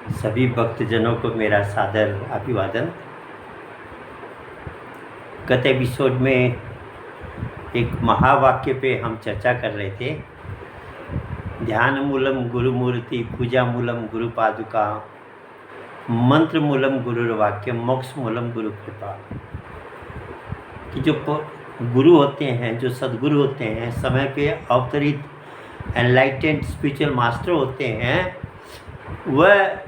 सभी भक्तजनों को मेरा सादर अभिवादन। गत एपिसोड में एक महावाक्य पे हम चर्चा कर रहे थे। ध्यान मूलम गुरु मूर्ति, पूजा मूलम गुरु पादुका, मंत्र मूलम गुरुर्वाक्य, मोक्ष मूलम गुरु कृपा। कि जो गुरु होते हैं, जो सदगुरु होते हैं, समय पे अवतरित एनलाइटेंड स्पिरिचुअल मास्टर होते हैं, वह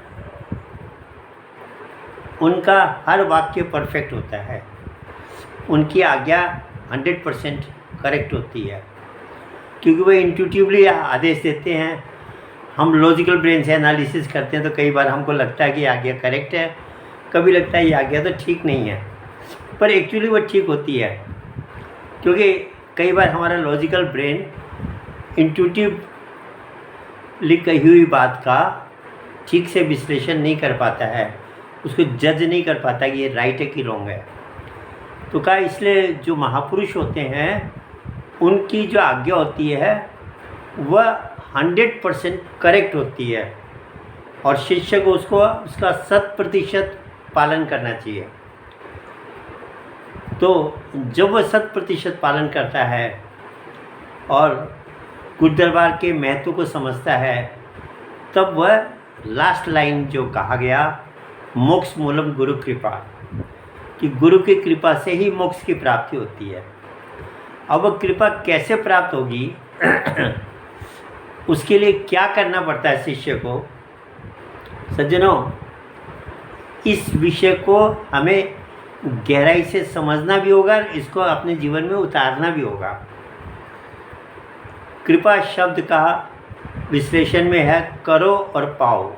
उनका हर वाक्य परफेक्ट होता है, उनकी आज्ञा 100% करेक्ट होती है, क्योंकि वह इंट्यूटिवली आदेश देते हैं। हम लॉजिकल ब्रेन से एनालिसिस करते हैं तो कई बार हमको लगता है कि आज्ञा करेक्ट है, कभी लगता है ये आज्ञा तो ठीक नहीं है, पर एक्चुअली वो ठीक होती है, क्योंकि कई बार हमारा लॉजिकल ब्रेन इंट्यूटिवली कही हुई बात का ठीक से विश्लेषण नहीं कर पाता है, उसको जज नहीं कर पाता कि ये राइट है कि रॉन्ग है। तो क्या इसलिए जो महापुरुष होते हैं उनकी जो आज्ञा होती है वह 100% करेक्ट होती है और शिष्य को उसका 100% पालन करना चाहिए। तो जब वह 100% पालन करता है और गुरु दरबार के महत्व को समझता है, तब वह लास्ट लाइन जो कहा गया, मोक्ष मूलम गुरु कृपा, कि गुरु की कृपा से ही मोक्ष की प्राप्ति होती है। अब वह कृपा कैसे प्राप्त होगी उसके लिए क्या करना पड़ता है शिष्य को। सज्जनों, इस विषय को हमें गहराई से समझना भी होगा, इसको अपने जीवन में उतारना भी होगा। कृपा शब्द का विश्लेषण में है करो और पाओ।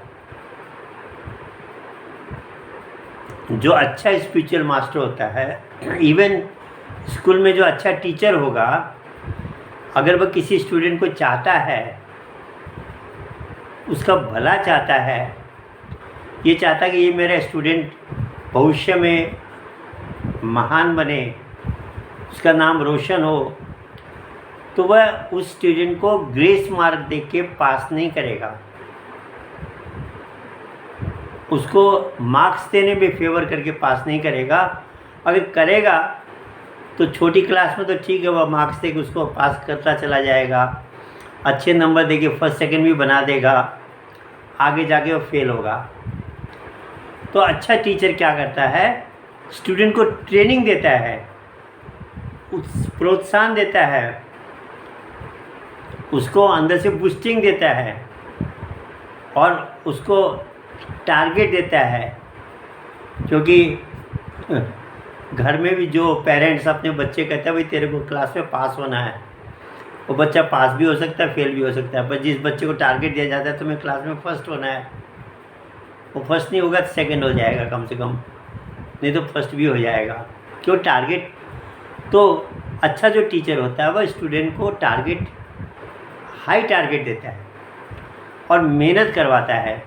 जो अच्छा स्पिरिचुअल मास्टर होता है, इवन स्कूल में जो अच्छा टीचर होगा, अगर वह किसी स्टूडेंट को चाहता है, उसका भला चाहता है, ये चाहता है कि ये मेरा स्टूडेंट भविष्य में महान बने, उसका नाम रोशन हो, तो वह उस स्टूडेंट को ग्रेस मार्क दे के पास नहीं करेगा, उसको मार्क्स देने में फेवर करके पास नहीं करेगा। अगर करेगा तो छोटी क्लास में तो ठीक है, वह मार्क्स दे के उसको पास करता चला जाएगा, अच्छे नंबर दे के फर्स्ट सेकंड भी बना देगा, आगे जाके वो फेल होगा। तो अच्छा टीचर क्या करता है, स्टूडेंट को ट्रेनिंग देता है, प्रोत्साहन देता है, उसको अंदर से बूस्टिंग देता है और उसको टारगेट देता है। क्योंकि घर में भी जो पेरेंट्स अपने बच्चे कहते हैं भाई तेरे को क्लास में पास होना है, वो बच्चा पास भी हो सकता है, फेल भी हो सकता है, पर जिस बच्चे को टारगेट दिया जाता है तुम्हें क्लास में फर्स्ट होना है, वो फर्स्ट नहीं होगा तो सेकंड हो जाएगा कम से कम, नहीं तो फर्स्ट भी हो जाएगा। क्यों? टारगेट। तो अच्छा जो टीचर होता है वह स्टूडेंट को टारगेट, हाई टारगेट देता है और मेहनत करवाता है,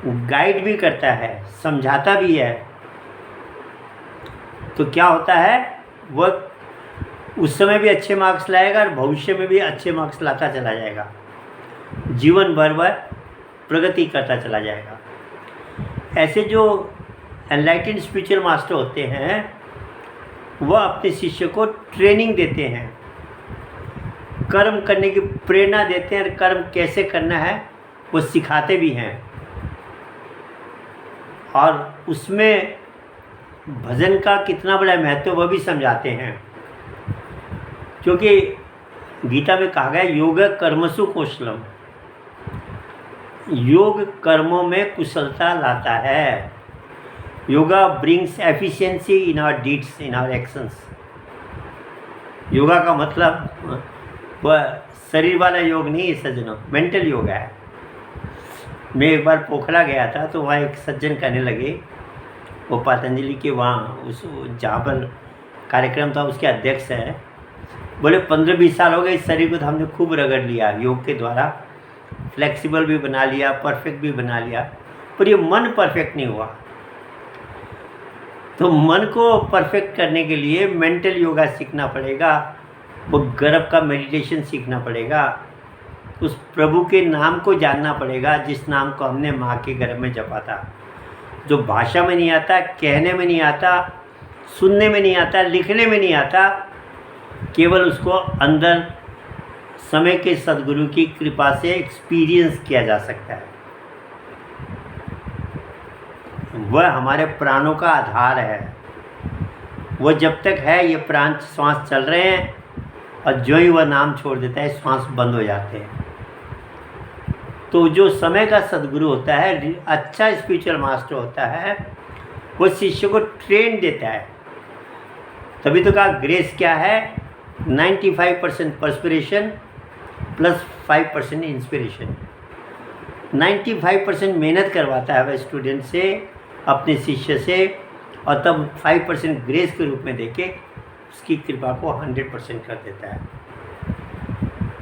गाइड भी करता है, समझाता भी है। तो क्या होता है, वह उस समय भी अच्छे मार्क्स लाएगा और भविष्य में भी अच्छे मार्क्स लाता चला जाएगा, जीवन भर वह प्रगति करता चला जाएगा। ऐसे जो एनलाइटेंड स्पिरिचुअल मास्टर होते हैं वह अपने शिष्य को ट्रेनिंग देते हैं, कर्म करने की प्रेरणा देते हैं और कर्म कैसे करना है वो सिखाते भी हैं, और उसमें भजन का कितना बड़ा महत्व वह भी समझाते हैं। क्योंकि गीता में कहा गया योग कर्मसु कौशलम, योग कर्मों में कुशलता लाता है। Yoga brings efficiency in our deeds, in our actions. Yoga का मतलब वह शरीर वाला योग नहीं है सज्जनों, मेंटल योगा है। मैं एक बार पोखरा गया था तो वहाँ एक सज्जन कहने लगे, वो पतंजलि के वहाँ उस जहाँ पर कार्यक्रम था उसके अध्यक्ष हैं, बोले 15-20 साल हो गए इस शरीर को तो हमने खूब रगड़ लिया योग के द्वारा, फ्लेक्सिबल भी बना लिया, परफेक्ट भी बना लिया, पर ये मन परफेक्ट नहीं हुआ। तो मन को परफेक्ट करने के लिए मेंटल योगा सीखना पड़ेगा, वो गर्भ का मेडिटेशन सीखना पड़ेगा, उस प्रभु के नाम को जानना पड़ेगा जिस नाम को हमने माँ के गर्भ में जपा था, जो भाषा में नहीं आता, कहने में नहीं आता, सुनने में नहीं आता, लिखने में नहीं आता, केवल उसको अंदर समय के सद्गुरु की कृपा से एक्सपीरियंस किया जा सकता है। वह हमारे प्राणों का आधार है। वह जब तक है, ये प्राण श्वास चल रहे हैं, और जो ही वह नाम छोड़ देता है श्वास बंद हो जाते हैं। तो जो समय का सद्गुरु होता है, अच्छा स्पिरिचुअल मास्टर होता है, वो शिष्य को ट्रेन देता है। तभी तो कहा ग्रेस क्या है, 95% परस्पिरेशन प्लस 5% इंस्पिरेशन। 95% मेहनत करवाता है वह स्टूडेंट से, अपने शिष्य से, और तब 5% ग्रेस के रूप में देके उसकी कृपा को 100% कर देता है।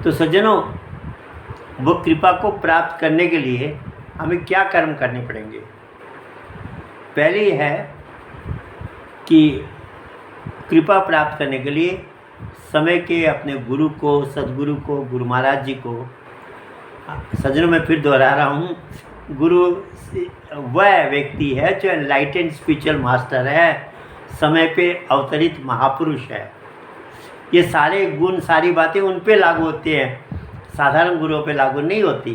तो सज्जनों, वो कृपा को प्राप्त करने के लिए हमें क्या कर्म करने पड़ेंगे? पहले है कि कृपा प्राप्त करने के लिए समय के अपने गुरु को, सद्गुरु को, गुरु महाराज जी को, सज्जनों मैं फिर दोहरा रहा हूँ, गुरु वह व्यक्ति है जो एनलाइटेंड स्पिरिचुअल मास्टर है, समय पे अवतरित महापुरुष है। ये सारे गुण, सारी बातें उन पे लागू होती हैं, साधारण गुरुओं पे लागू नहीं होती।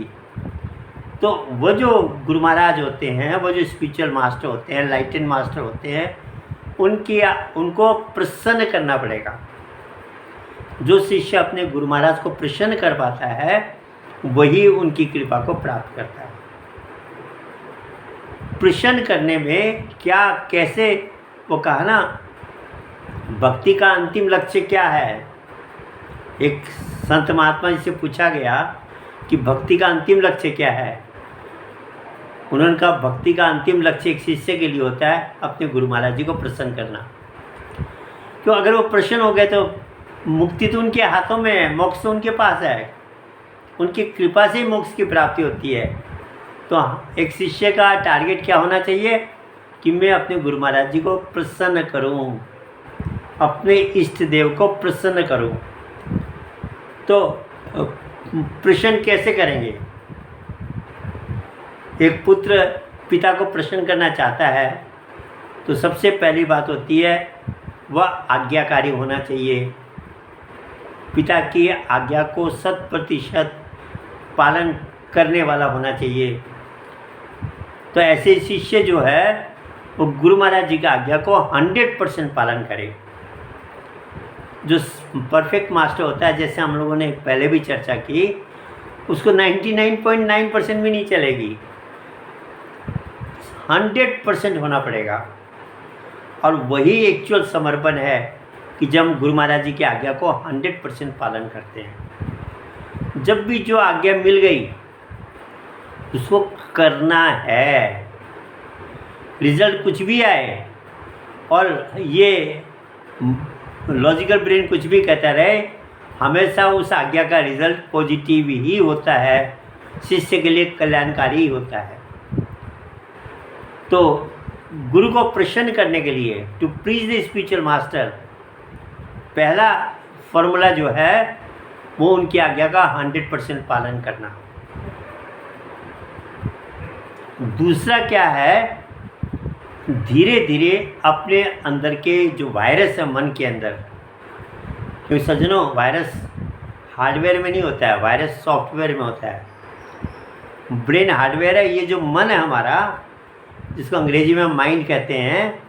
तो वो जो गुरु महाराज होते हैं, वो जो स्पिरिचुअल मास्टर होते हैं, एनलाइटेंड मास्टर होते हैं, उनको प्रसन्न करना पड़ेगा। जो शिष्य अपने गुरु महाराज को प्रसन्न कर पाता है, वही उनकी कृपा को प्राप्त करता है। प्रसन्न करने में क्या, कैसे, वो कहा ना, भक्ति का अंतिम लक्ष्य क्या है? एक संत महात्मा जी से पूछा गया कि भक्ति का अंतिम लक्ष्य क्या है? उन्होंने कहा भक्ति का अंतिम लक्ष्य एक शिष्य के लिए होता है अपने गुरु महाराज जी को प्रसन्न करना। क्यों? अगर वो प्रसन्न हो गए तो मुक्ति तो उनके हाथों में है, मोक्ष तो उनके पास है, उनकी कृपा से ही मोक्ष की प्राप्ति होती है। तो एक शिष्य का टारगेट क्या होना चाहिए कि मैं अपने गुरु महाराज जी को प्रसन्न करूं, अपने इष्ट देव को प्रसन्न करूं। तो प्रसन्न कैसे करेंगे? एक पुत्र पिता को प्रसन्न करना चाहता है तो सबसे पहली बात होती है वह आज्ञाकारी होना चाहिए, पिता की आज्ञा को 100% पालन करने वाला होना चाहिए। तो ऐसे शिष्य जो है वो गुरु महाराज जी की आज्ञा को 100% पालन करे। जो परफेक्ट मास्टर होता है, जैसे हम लोगों ने पहले भी चर्चा की, उसको 99.9% भी नहीं चलेगी, 100% होना पड़ेगा। और वही एक्चुअल समर्पण है कि जब हम गुरु महाराज जी की आज्ञा को 100% पालन करते हैं। जब भी जो आज्ञा मिल गई उसको करना है, रिजल्ट कुछ भी आए और ये लॉजिकल ब्रेन कुछ भी कहता रहे, हमेशा उस आज्ञा का रिजल्ट पॉजिटिव ही होता है, शिष्य के लिए कल्याणकारी ही होता है। तो गुरु को प्रसन्न करने के लिए, to please the spiritual master, पहला फॉर्मूला जो है वो उनकी आज्ञा का 100% पालन करना। दूसरा क्या है, धीरे धीरे अपने अंदर के जो वायरस है मन के अंदर, क्योंकि सज्जनों वायरस हार्डवेयर में नहीं होता है, वायरस सॉफ्टवेयर में होता है। ब्रेन हार्डवेयर है, ये जो मन है हमारा, जिसको अंग्रेजी में माइंड कहते हैं,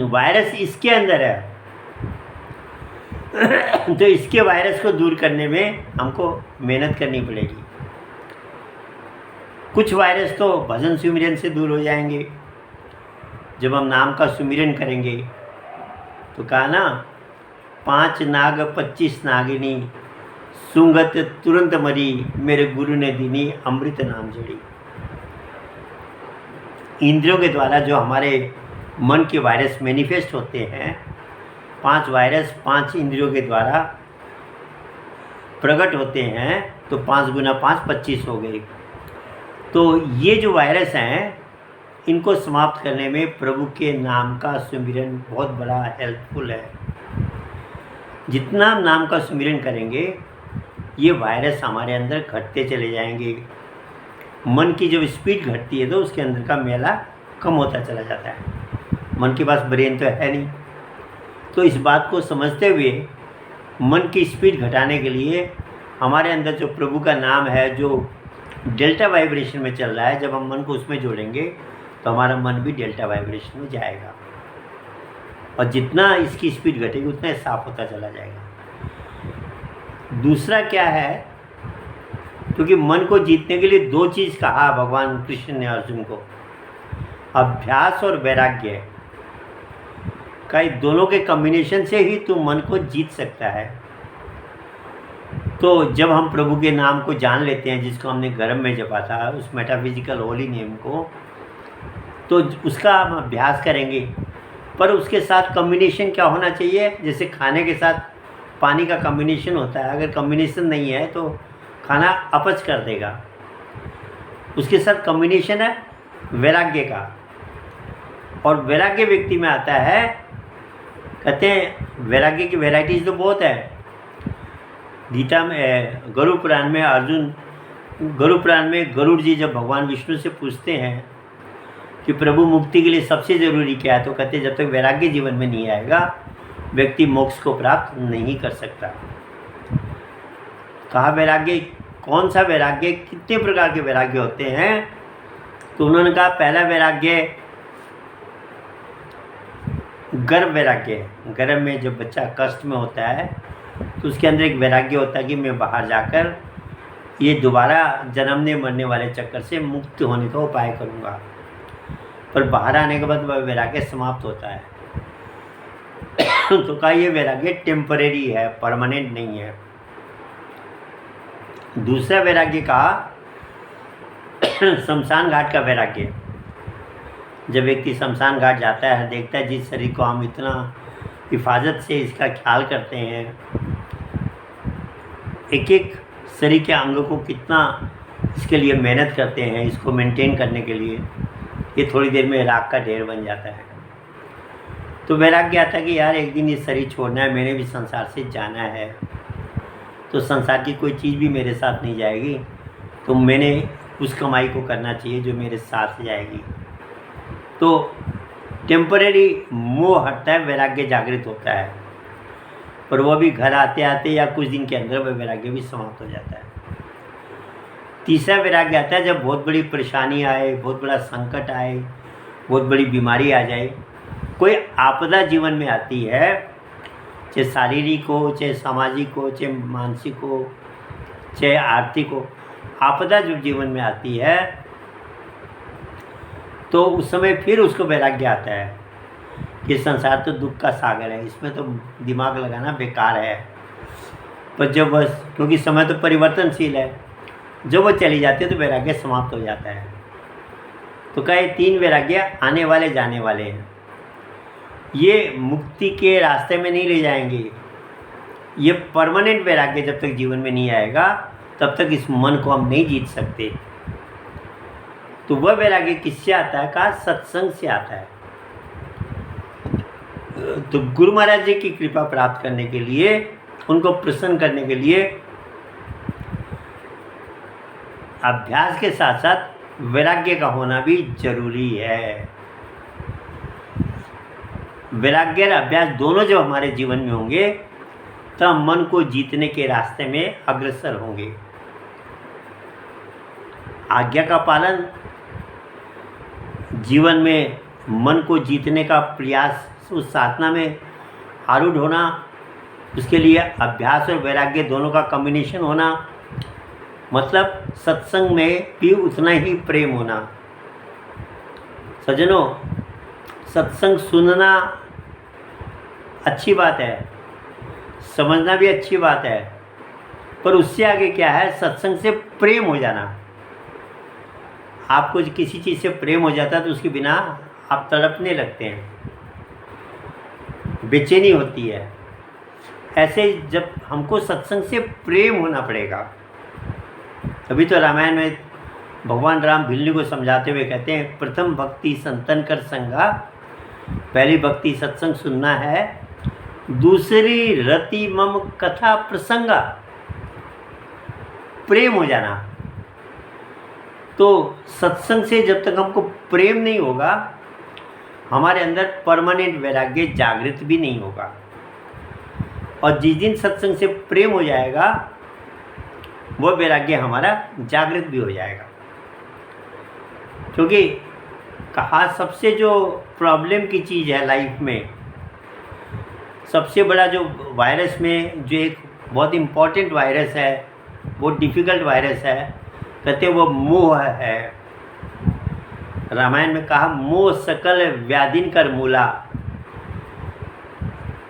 वायरस इसके अंदर है। तो इसके वायरस को दूर करने में हमको मेहनत करनी पड़ेगी। कुछ वायरस तो भजन सुमिरन से दूर हो जाएंगे, जब हम नाम का सुमिरन करेंगे। तो कहा ना, 5 नाग 25 नागिनी, सुंगत तुरंत मरी, मेरे गुरु ने दीनी अमृत नाम जड़ी। इंद्रियों के द्वारा जो हमारे मन के वायरस मैनिफेस्ट होते हैं, 5 वायरस 5 इंद्रियों के द्वारा प्रकट होते हैं, तो 5 गुना 5 25 हो गए। तो ये जो वायरस हैं, इनको समाप्त करने में प्रभु के नाम का सुमिरन बहुत बड़ा हेल्पफुल है। जितना नाम का सुमिरन करेंगे ये वायरस हमारे अंदर घटते चले जाएंगे। मन की जब स्पीड घटती है तो उसके अंदर का मेला कम होता चला जाता है। मन के पास ब्रेन तो है नहीं। तो इस बात को समझते हुए मन की स्पीड घटाने के लिए हमारे अंदर जो प्रभु का नाम है, जो डेल्टा वाइब्रेशन में चल रहा है, जब हम मन को उसमें जोड़ेंगे तो हमारा मन भी डेल्टा वाइब्रेशन में जाएगा और जितना इसकी स्पीड घटेगी उतना साफ होता चला जाएगा। दूसरा क्या है, क्योंकि मन को जीतने के लिए 2 चीज़ कहा भगवान कृष्ण ने अर्जुन को, अभ्यास और वैराग्य का, दोनों के कॉम्बिनेशन से ही तू मन को जीत सकता है। तो जब हम प्रभु के नाम को जान लेते हैं, जिसको हमने गर्भ में जपा था, उस मेटाफिजिकल होली नेम को, तो उसका हम अभ्यास करेंगे। पर उसके साथ कॉम्बिनेशन क्या होना चाहिए, जैसे खाने के साथ पानी का कॉम्बिनेशन होता है, अगर कॉम्बिनेशन नहीं है तो खाना अपच कर देगा। उसके साथ कॉम्बिनेशन है वैराग्य का, और वैराग्य व्यक्ति में आता है, कहते हैं वैराग्य की वैराइटीज़ तो बहुत है। गीता में, गरुड़ पुराण में गरुड़ जी जब भगवान विष्णु से पूछते हैं कि प्रभु मुक्ति के लिए सबसे ज़रूरी क्या है, तो कहते हैं जब तक वैराग्य जीवन में नहीं आएगा व्यक्ति मोक्ष को प्राप्त नहीं कर सकता। कहा वैराग्य, कौन सा वैराग्य, कितने प्रकार के वैराग्य होते हैं, तो उन्होंने कहा पहला वैराग्य गर्भ वैराग्य। गर्भ में जब बच्चा कष्ट में होता है तो उसके अंदर एक वैराग्य होता है कि मैं बाहर जाकर ये दोबारा जन्मने मरने वाले चक्कर से मुक्त होने का उपाय करूँगा। पर बाहर आने के बाद वह वैराग्य समाप्त होता है। तो कहा ये वैराग्य टेम्परेरी है, परमानेंट नहीं है। दूसरा वैराग्य कहा शमशान घाट का वैराग्य। जब व्यक्ति शमशान घाट जाता है, देखता है जिस शरीर को हम इतना हिफाजत से इसका ख्याल करते हैं, एक एक शरीर के अंग को कितना इसके लिए मेहनत करते हैं, इसको मेंटेन करने के लिए, ये थोड़ी देर में राख का ढेर बन जाता है। तो वैराग्य आता है कि यार एक दिन ये शरीर छोड़ना है, मैंने भी संसार से जाना है, तो संसार की कोई चीज़ भी मेरे साथ नहीं जाएगी, तो मैंने उस कमाई को करना चाहिए जो मेरे साथ जाएगी। तो टेम्परेरी मोह हटता है, वैराग्य जागृत होता है, पर वह भी घर आते आते या कुछ दिन के अंदर वह वैराग्य भी समाप्त हो जाता है। तीसरा वैराग्य आता है जब बहुत बड़ी परेशानी आए, बहुत बड़ा संकट आए, बहुत बड़ी बीमारी आ जाए, कोई आपदा जीवन में आती है, चाहे शारीरिक हो, चाहे सामाजिक हो, चाहे मानसिक हो, चाहे आर्थिक हो, आपदा जब जीवन में आती है तो उस समय फिर उसको वैराग्य आता है कि संसार तो दुख का सागर है, इसमें तो दिमाग लगाना बेकार है। पर जब वह, क्योंकि समय तो परिवर्तनशील है, जब वो चली जाती है तो वैराग्य समाप्त हो जाता है। तो कहे 3 वैराग्य आने वाले जाने वाले हैं, ये मुक्ति के रास्ते में नहीं ले जाएंगे। ये परमानेंट वैराग्य जब तक जीवन में नहीं आएगा तब तक इस मन को हम नहीं जीत सकते। तो वह वैराग्य किससे आता है, कहा सत्संग से आता है। तो गुरु महाराज जी की कृपा प्राप्त करने के लिए, उनको प्रसन्न करने के लिए अभ्यास के साथ साथ वैराग्य का होना भी जरूरी है। वैराग्य और अभ्यास दोनों जब हमारे जीवन में होंगे तब मन को जीतने के रास्ते में अग्रसर होंगे। आज्ञा का पालन, जीवन में मन को जीतने का प्रयास, उस साधना में आरूढ़ होना, उसके लिए अभ्यास और वैराग्य दोनों का कॉम्बिनेशन होना, मतलब सत्संग में भी उतना ही प्रेम होना। सज्जनों, सत्संग सुनना अच्छी बात है, समझना भी अच्छी बात है, पर उससे आगे क्या है, सत्संग से प्रेम हो जाना। आपको किसी चीज़ से प्रेम हो जाता है तो उसके बिना आप तड़पने लगते हैं, बेचैनी होती है। ऐसे जब हमको सत्संग से प्रेम होना पड़ेगा। अभी तो रामायण में भगवान राम भिल्ली को समझाते हुए कहते हैं, प्रथम भक्ति संतन कर संगा, पहली भक्ति सत्संग सुनना है, दूसरी रति मम कथा प्रसंगा। प्रेम हो जाना। तो सत्संग से जब तक हमको प्रेम नहीं होगा, हमारे अंदर परमानेंट वैराग्य जागृत भी नहीं होगा। और जिस दिन सत्संग से प्रेम हो जाएगा, वो वैराग्य हमारा जागृत भी हो जाएगा। क्योंकि कहा सबसे जो प्रॉब्लम की चीज़ है लाइफ में, सबसे बड़ा जो वायरस में जो एक बहुत इम्पॉर्टेंट वायरस है, वो डिफ़िकल्ट वायरस है, कहते हैं वो मोह है। रामायण में कहा मोह सकल व्याधिन कर मूला,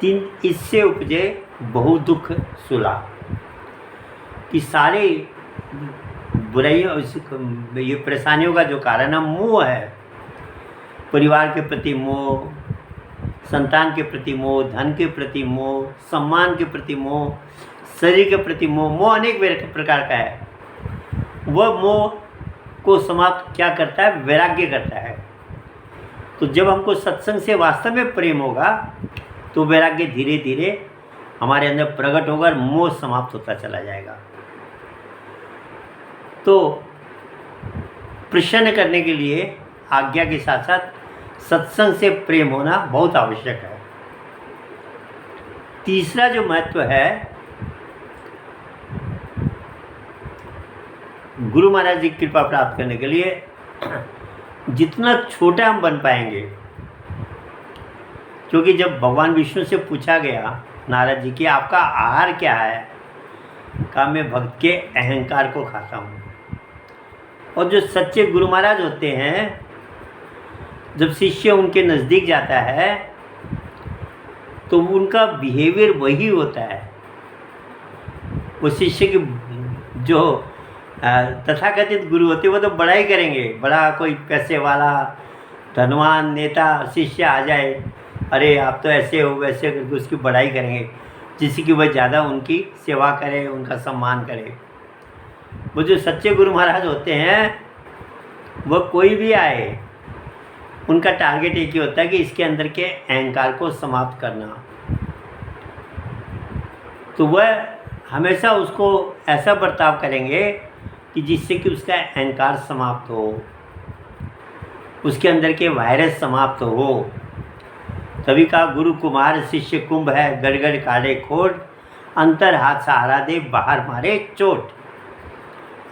तीन इससे उपजे बहु दुख सुला। कि सारे बुराइयों, ये परेशानियों का जो कारण है मोह है। परिवार के प्रति मोह, संतान के प्रति मोह, धन के प्रति मोह, सम्मान के प्रति मोह, शरीर के प्रति मोह। मोह अनेक प्रकार का है। वह मोह को समाप्त क्या करता है? वैराग्य करता है। तो जब हमको सत्संग से वास्तव में प्रेम होगा, तो वैराग्य धीरे धीरे हमारे अंदर प्रकट होकर मोह समाप्त होता चला जाएगा। तो प्रसन्न करने के लिए आज्ञा के साथ साथ सत्संग से प्रेम होना बहुत आवश्यक है। तीसरा जो महत्व है, गुरु महाराज जी की कृपा प्राप्त करने के लिए जितना छोटा हम बन पाएंगे, क्योंकि जब भगवान विष्णु से पूछा गया नारद जी कि आपका आहार क्या है, कहा मैं भक्त के अहंकार को खाता हूँ। और जो सच्चे गुरु महाराज होते हैं, जब शिष्य उनके नज़दीक जाता है तो उनका बिहेवियर वही होता है। वो शिष्य की जो तथाकथित गुरु होते हैं वो तो बड़ा ही करेंगे, बड़ा कोई पैसे वाला धनवान नेता शिष्य आ जाए, अरे आप तो ऐसे हो वैसे करके उसकी बड़ाई करेंगे, जिससे कि वह ज़्यादा उनकी सेवा करे, उनका सम्मान करे। वो जो सच्चे गुरु महाराज होते हैं, वह कोई भी आए, उनका टारगेट एक ही होता है कि इसके अंदर के अहंकार को समाप्त करना। तो वह हमेशा उसको ऐसा बर्ताव करेंगे कि जिससे कि उसका अहंकार समाप्त हो, उसके अंदर के वायरस समाप्त हो। तभी कहा गुरु कुमार शिष्य कुंभ है, गड़गड़ काढ़े खोट, अंतर हाथ सहारा दे बाहर मारे चोट।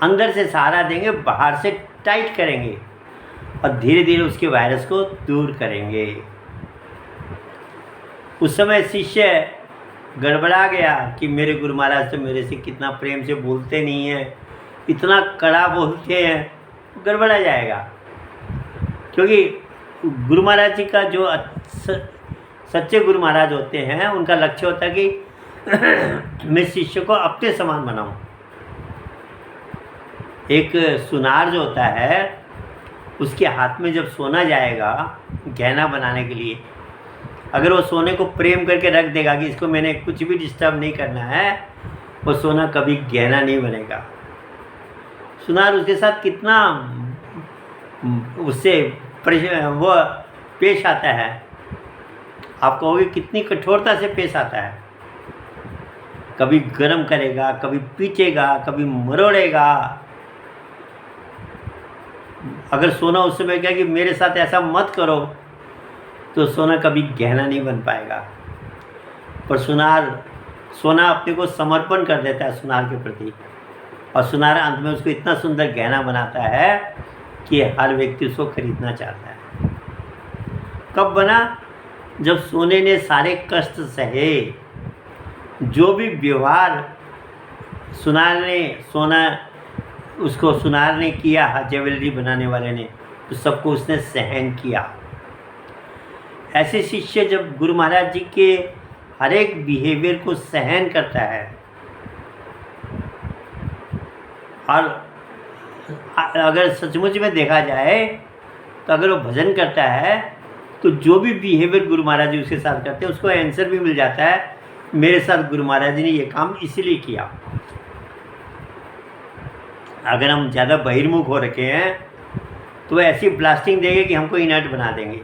अंदर से सहारा देंगे, बाहर से टाइट करेंगे और धीरे धीरे उसके वायरस को दूर करेंगे। उस समय शिष्य गड़बड़ा गया कि मेरे गुरु महाराज तो मेरे से कितना प्रेम से बोलते नहीं हैं, इतना कड़ा बोलते हैं, गड़बड़ा जाएगा। क्योंकि गुरु महाराज जी का जो सच्चे गुरु महाराज होते हैं, उनका लक्ष्य होता है कि मैं शिष्य को अपने समान बनाऊं। एक सुनार जो होता है, उसके हाथ में जब सोना जाएगा गहना बनाने के लिए, अगर वो सोने को प्रेम करके रख देगा कि इसको मैंने कुछ भी डिस्टर्ब नहीं करना है, वो सोना कभी गहना नहीं बनेगा। सुनार उसके साथ कितना उससे वो पेश आता है, आप कहोगे कितनी कठोरता से पेश आता है। कभी गर्म करेगा, कभी पीटेगा, कभी मरोड़ेगा। अगर सोना उस समय कहे कि मेरे साथ ऐसा मत करो, तो सोना कभी गहना नहीं बन पाएगा। पर सोना अपने को समर्पण कर देता है सुनार के प्रति, और सुनार अंत में उसको इतना सुंदर गहना बनाता है कि हर व्यक्ति उसको खरीदना चाहता है। कब बना? जब सोने ने सारे कष्ट सहे, जो भी व्यवहार सुनार ने किया, ज्वेलरी बनाने वाले ने, तो सबको उसने सहन किया। ऐसे शिष्य जब गुरु महाराज जी के हर एक बिहेवियर को सहन करता है, और अगर सचमुच में देखा जाए तो अगर वो भजन करता है तो जो भी बिहेवियर गुरु महाराज जी उसके साथ करते हैं, उसको आंसर भी मिल जाता है, मेरे साथ गुरु महाराज जी ने ये काम इसीलिए किया। अगर हम ज़्यादा बहिर्मुख हो रखे हैं तो वो ऐसी ब्लास्टिंग देंगे कि हमको इनर्ट बना देंगे।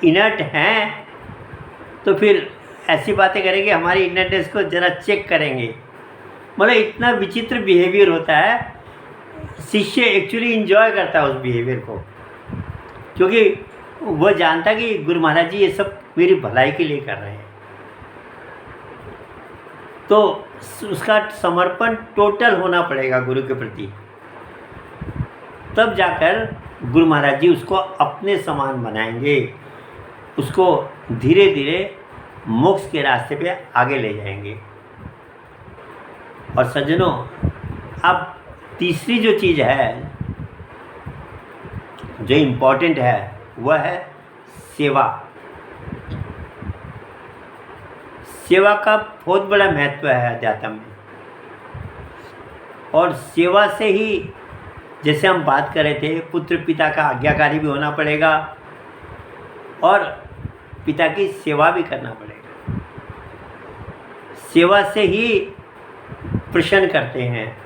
इनर्ट हैं तो फिर ऐसी बातें करेंगे, हमारी इनर्टनेस को ज़रा चेक करेंगे, मतलब इतना विचित्र बिहेवियर होता है, शिष्य एक्चुअली इंजॉय करता है उस बिहेवियर को, क्योंकि वो जानता कि गुरु महाराज जी ये सब मेरी भलाई के लिए कर रहे हैं। तो उसका समर्पण टोटल होना पड़ेगा गुरु के प्रति, तब जाकर गुरु महाराज जी उसको अपने समान बनाएंगे, उसको धीरे धीरे मोक्ष के रास्ते पे आगे ले जाएंगे। और सज्जनों, अब तीसरी जो चीज़ है जो इम्पोर्टेंट है वह है सेवा। सेवा का बहुत बड़ा महत्व है अध्यात्म में, और सेवा से ही, जैसे हम बात कर रहे थे, पुत्र पिता का आज्ञाकारी भी होना पड़ेगा और पिता की सेवा भी करना पड़ेगा। सेवा से ही प्रसन्न करते हैं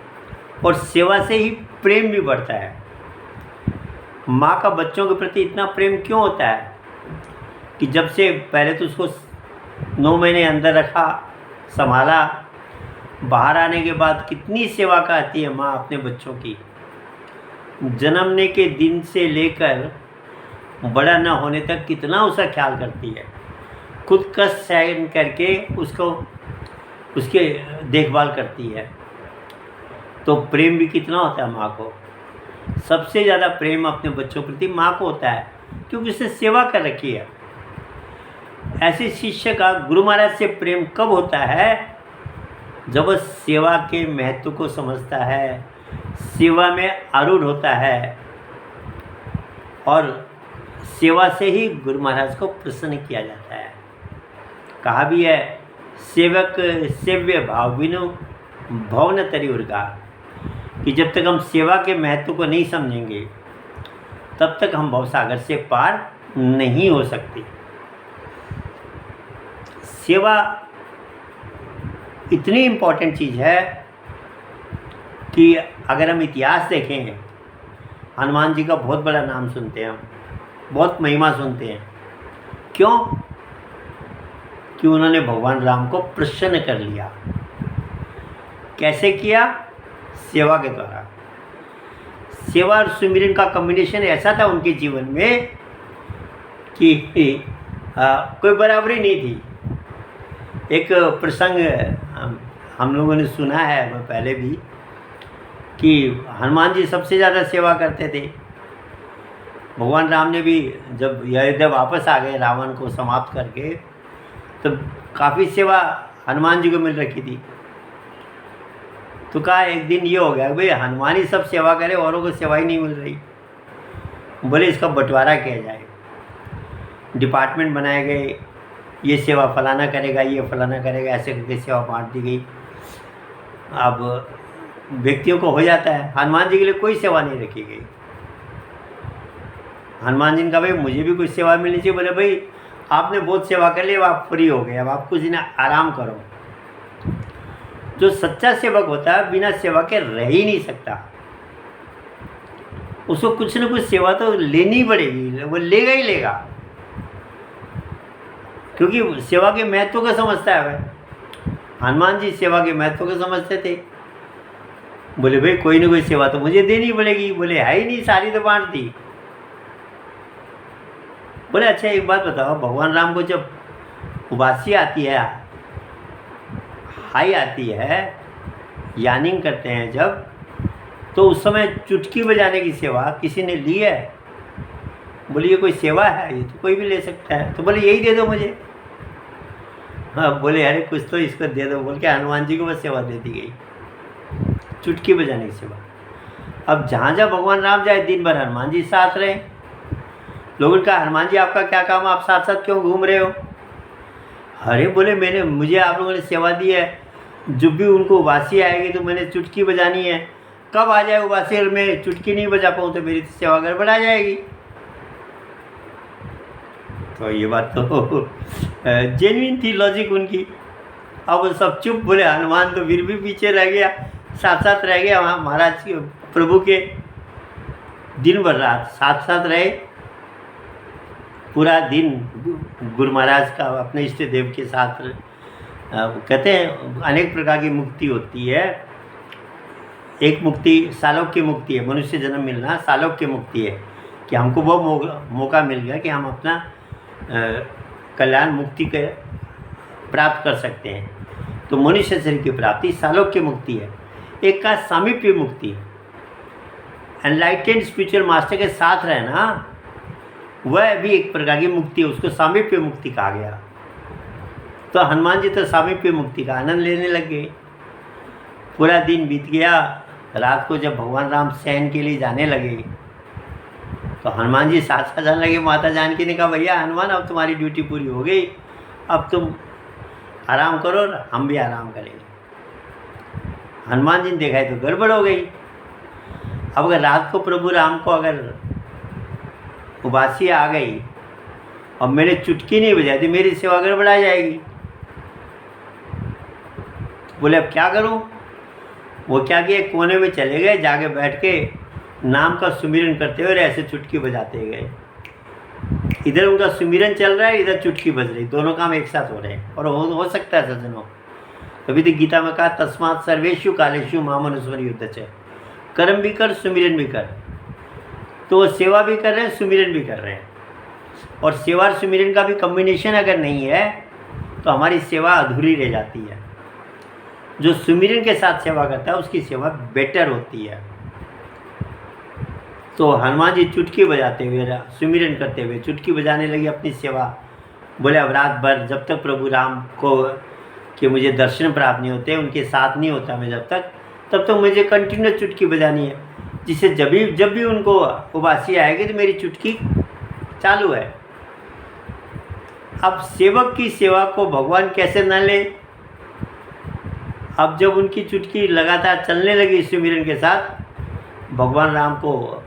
और सेवा से ही प्रेम भी बढ़ता है। माँ का बच्चों के प्रति इतना प्रेम क्यों होता है कि जब से पहले तो उसको 9 महीने अंदर रखा, संभाला, बाहर आने के बाद कितनी सेवा करती है माँ अपने बच्चों की। जन्मने के दिन से लेकर बड़ा न होने तक कितना उसका ख्याल करती है, खुद कष्ट सहन करके उसको उसके देखभाल करती है। तो प्रेम भी कितना होता है माँ को। सबसे ज़्यादा प्रेम अपने बच्चों के प्रति माँ को होता है, क्योंकि उसने सेवा कर रखी है। ऐसे शिष्य का गुरु महाराज से प्रेम कब होता है? जब वह सेवा के महत्व को समझता है, सेवा में आरूढ़ होता है, और सेवा से ही गुरु महाराज को प्रसन्न किया जाता है। कहा भी है, सेवक सेव्य भाव बिनु भव न तरी उर्गा, कि जब तक हम सेवा के महत्व को नहीं समझेंगे तब तक हम भवसागर से पार नहीं हो सकते। सेवा इतनी इम्पोर्टेंट चीज़ है कि अगर हम इतिहास देखें, हनुमान जी का बहुत बड़ा नाम सुनते हैं हम, बहुत महिमा सुनते हैं। क्यों? कि उन्होंने भगवान राम को प्रसन्न कर लिया। कैसे किया? सेवा के द्वारा। सेवा और सुमिरन का कॉम्बिनेशन ऐसा था उनके जीवन में कि कोई बराबरी नहीं थी। एक प्रसंग हम लोगों ने सुना है पहले भी कि हनुमान जी सबसे ज़्यादा सेवा करते थे। भगवान राम ने भी जब अयोध्या वापस आ गए रावण को समाप्त करके, तो काफ़ी सेवा हनुमान जी को मिल रखी थी। तो कहा एक दिन ये हो गया भाई हनुमान ही सब सेवा करे, औरों को सेवा ही नहीं मिल रही। बोले इसका बंटवारा किया जाए, डिपार्टमेंट बनाए गए, ये सेवा फलाना करेगा, ये फलाना करेगा, ऐसे करके सेवा बांट दी गई। अब व्यक्तियों को हो जाता है, हनुमान जी के लिए कोई सेवा नहीं रखी गई। हनुमान जी ने कहा भाई मुझे भी कुछ सेवा मिलनी चाहिए। बोले भाई आपने बहुत सेवा कर ली, अब आप फ्री हो गए, अब आप कुछ दिन आराम करो। जो सच्चा सेवक होता है बिना सेवा के रह ही नहीं सकता। उसको कुछ न कुछ सेवा तो लेनी पड़ेगी, वो लेगा ही लेगा, क्योंकि सेवा के महत्व को समझता है वह। हनुमान जी सेवा के महत्व को समझते थे। बोले भाई कोई ना कोई सेवा तो मुझे देनी पड़ेगी। बोले है ही नहीं, सारी तो बांट दी। बोले अच्छा एक बात बताओ, भगवान राम को जब उबासी आती है, हाई आती है, यानिंग करते हैं जब, तो उस समय चुटकी बजाने की सेवा किसी ने ली है? बोले ये कोई सेवा है? ये तो कोई भी ले सकता है। तो बोले यही दे दो मुझे। हाँ, बोले अरे कुछ तो इसको दे दो। बोल के हनुमान जी को बस सेवा दे दी गई, चुटकी बजाने की सेवा। अब जहाँ जहाँ भगवान राम जाए दिन भर हनुमान जी साथ रहे। लोगों ने कहा हनुमान जी आपका क्या काम, आप साथ साथ क्यों घूम रहे हो? अरे बोले मुझे आप लोगों ने सेवा दी है, जब भी उनको उबासी आएगी तो मैंने चुटकी बजानी है। कब आ जाए उबासी और मैं चुटकी नहीं बजा पाऊँ तो मेरी सेवा गड़बड़ा जाएगी। तो ये बात तो जेन्युइन थी लॉजिक उनकी। अब सब चुप। बोले हनुमान तो फिर भी पीछे रह गया, साथ साथ रह गया वहाँ महाराज के प्रभु के। दिन भर रात साथ साथ रहे, पूरा दिन गुरु महाराज का अपने इष्ट देव के साथ कहते हैं अनेक प्रकार की मुक्ति होती है। एक मुक्ति सालोक्य मुक्ति है, मनुष्य जन्म मिलना सालोक्य मुक्ति है कि हमको वो मौका मिल गया कि हम अपना कल्याण मुक्ति के प्राप्त कर सकते हैं। तो मनुष्य शरीर की प्राप्ति सालोक्य मुक्ति है। एक का सामीप्य मुक्ति, एनलाइटेंड स्पिरिचुअल मास्टर के साथ रहना, वह भी एक प्रकार की मुक्ति है, उसको सामीप्य मुक्ति कहा गया। तो हनुमान जी तो सामीप्य मुक्ति का आनंद लेने लग गए। पूरा दिन बीत गया, रात को जब भगवान राम शयन के लिए जाने लगे तो हनुमान जी साथ साथ जाने लगे। माता जानकी ने कहा, भैया हनुमान अब तुम्हारी ड्यूटी पूरी हो गई, अब तुम आराम करो और हम भी आराम करेंगे। हनुमान जी ने देखा है तो गड़बड़ हो गई। अब अगर रात को प्रभु राम को अगर उबासी आ गई और मैंने चुटकी नहीं बजाई तो मेरी सेवा गड़बड़ा जाएगी। बोले अब क्या करूं? वो क्या किए, कोने में चले गए, जाके बैठ के नाम का सुमिरन करते हुए ऐसे चुटकी बजाते गए। इधर उनका सुमिरन चल रहा है, इधर चुटकी बज रही, दोनों काम एक साथ हो रहे हैं। और हो सकता है सज्जनों, कभी तो गीता में कहा तस्मात् सर्वेषु कालेषु मामनुस्मर युद्ध च, कर्म भी कर सुमिरन भी कर। तो वो सेवा भी कर रहे हैं, सुमिरन भी कर रहे हैं। और सेवा और सुमिरन का भी कम्बिनेशन अगर नहीं है तो हमारी सेवा अधूरी रह जाती है। जो सुमिरन के साथ सेवा करता है उसकी सेवा बेटर होती है। तो हनुमान जी चुटकी बजाते हुए, सुमिरन करते हुए चुटकी बजाने लगी अपनी सेवा। बोले अब रात भर जब तक प्रभु राम को कि मुझे दर्शन प्राप्त नहीं होते, उनके साथ नहीं होता मैं जब तक, तब तो मुझे कंटिन्यू चुटकी बजानी है, जिससे जब भी उनको उबासी आएगी तो मेरी चुटकी चालू है। अब सेवक की सेवा को भगवान कैसे न ले? अब जब उनकी चुटकी लगातार चलने लगी सुमिरन के साथ, भगवान राम को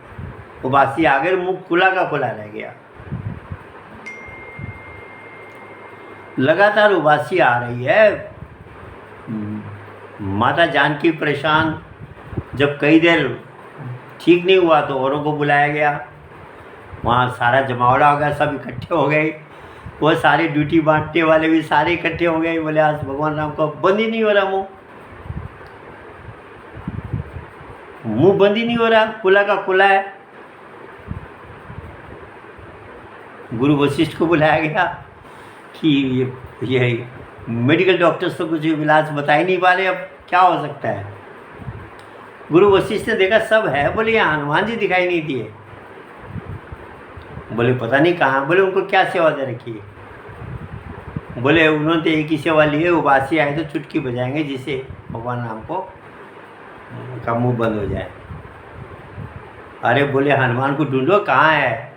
उबासी आ गई, मुंह खुला का खुला रह गया। लगातार उबासी आ रही है, माता जानकी परेशान। जब कई देर ठीक नहीं हुआ तो औरों को बुलाया गया, वहाँ सारा जमावड़ा हो गया, सब इकट्ठे हो गए। वो सारे ड्यूटी बांटने वाले भी सारे इकट्ठे हो गए। बोले आज भगवान राम को बंद ही नहीं हो रहा, मुंह बंद ही नहीं हो रहा, खुला का खुला है। गुरु वशिष्ठ को बुलाया गया कि ये मेडिकल डॉक्टर्स तो कुछ इलाज बता ही नहीं पा रहे, अब क्या हो सकता है। गुरु वशिष्ठ ने देखा सब है, बोले यहाँ हनुमान जी दिखाई नहीं दिए। बोले पता नहीं कहाँ। बोले उनको क्या सेवा दे रखी है? बोले उन्होंने एक ही सेवा ली है, उबासी आए तो चुटकी बजाएंगे जिससे भगवान राम को का मुंह बंद हो जाए। अरे बोले हनुमान को ढूंढो, कहाँ है?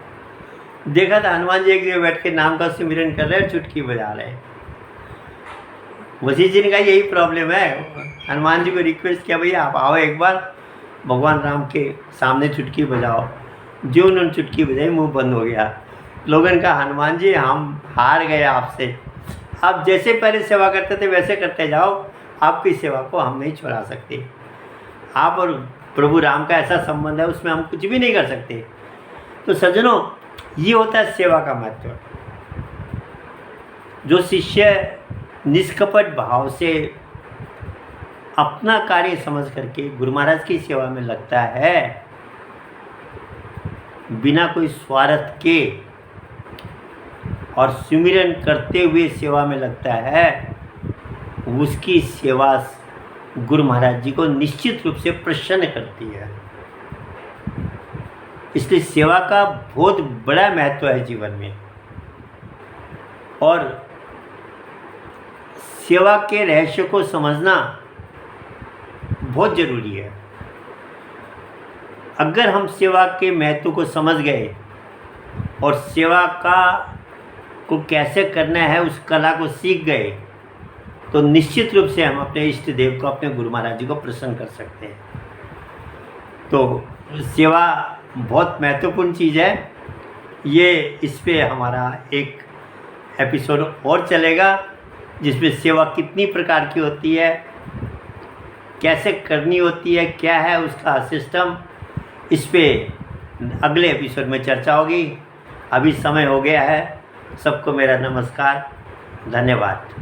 देखा था हनुमान जी एक जगह बैठ के नाम का सिमरन कर रहे हैं, चुटकी बजा रहे हैं। वशिष्ठ जी ने कहा यही प्रॉब्लम है। हनुमान जी को रिक्वेस्ट किया, भैया आप आओ एक बार, भगवान राम के सामने चुटकी बजाओ। जो उन्होंने चुटकी बजाई, मुंह बंद हो गया। लोगों ने कहा हनुमान जी हम हार गए आपसे, आप जैसे पहले सेवा करते थे वैसे करते जाओ, आपकी सेवा को हम नहीं छोड़ा सकते। आप और प्रभु राम का ऐसा संबंध है, उसमें हम कुछ भी नहीं कर सकते। तो सज्जनों, ये होता है सेवा का महत्व। जो शिष्य निष्कपट भाव से अपना कार्य समझ करके गुरु महाराज की सेवा में लगता है, बिना कोई स्वार्थ के, और सुमिरन करते हुए सेवा में लगता है, उसकी सेवा गुरु महाराज जी को निश्चित रूप से प्रसन्न करती है। इसलिए सेवा का बहुत बड़ा महत्व है जीवन में। और सेवा के रहस्य को समझना बहुत ज़रूरी है। अगर हम सेवा के महत्व को समझ गए और सेवा को कैसे करना है उस कला को सीख गए, तो निश्चित रूप से हम अपने इष्ट देव को, अपने गुरु महाराज जी को प्रसन्न कर सकते हैं। तो सेवा बहुत महत्वपूर्ण चीज़ है। ये इस पे हमारा एक एपिसोड और चलेगा, जिसमें सेवा कितनी प्रकार की होती है, कैसे करनी होती है, क्या है उसका सिस्टम, इस पे अगले एपिसोड में चर्चा होगी। अभी समय हो गया है। सबको मेरा नमस्कार, धन्यवाद।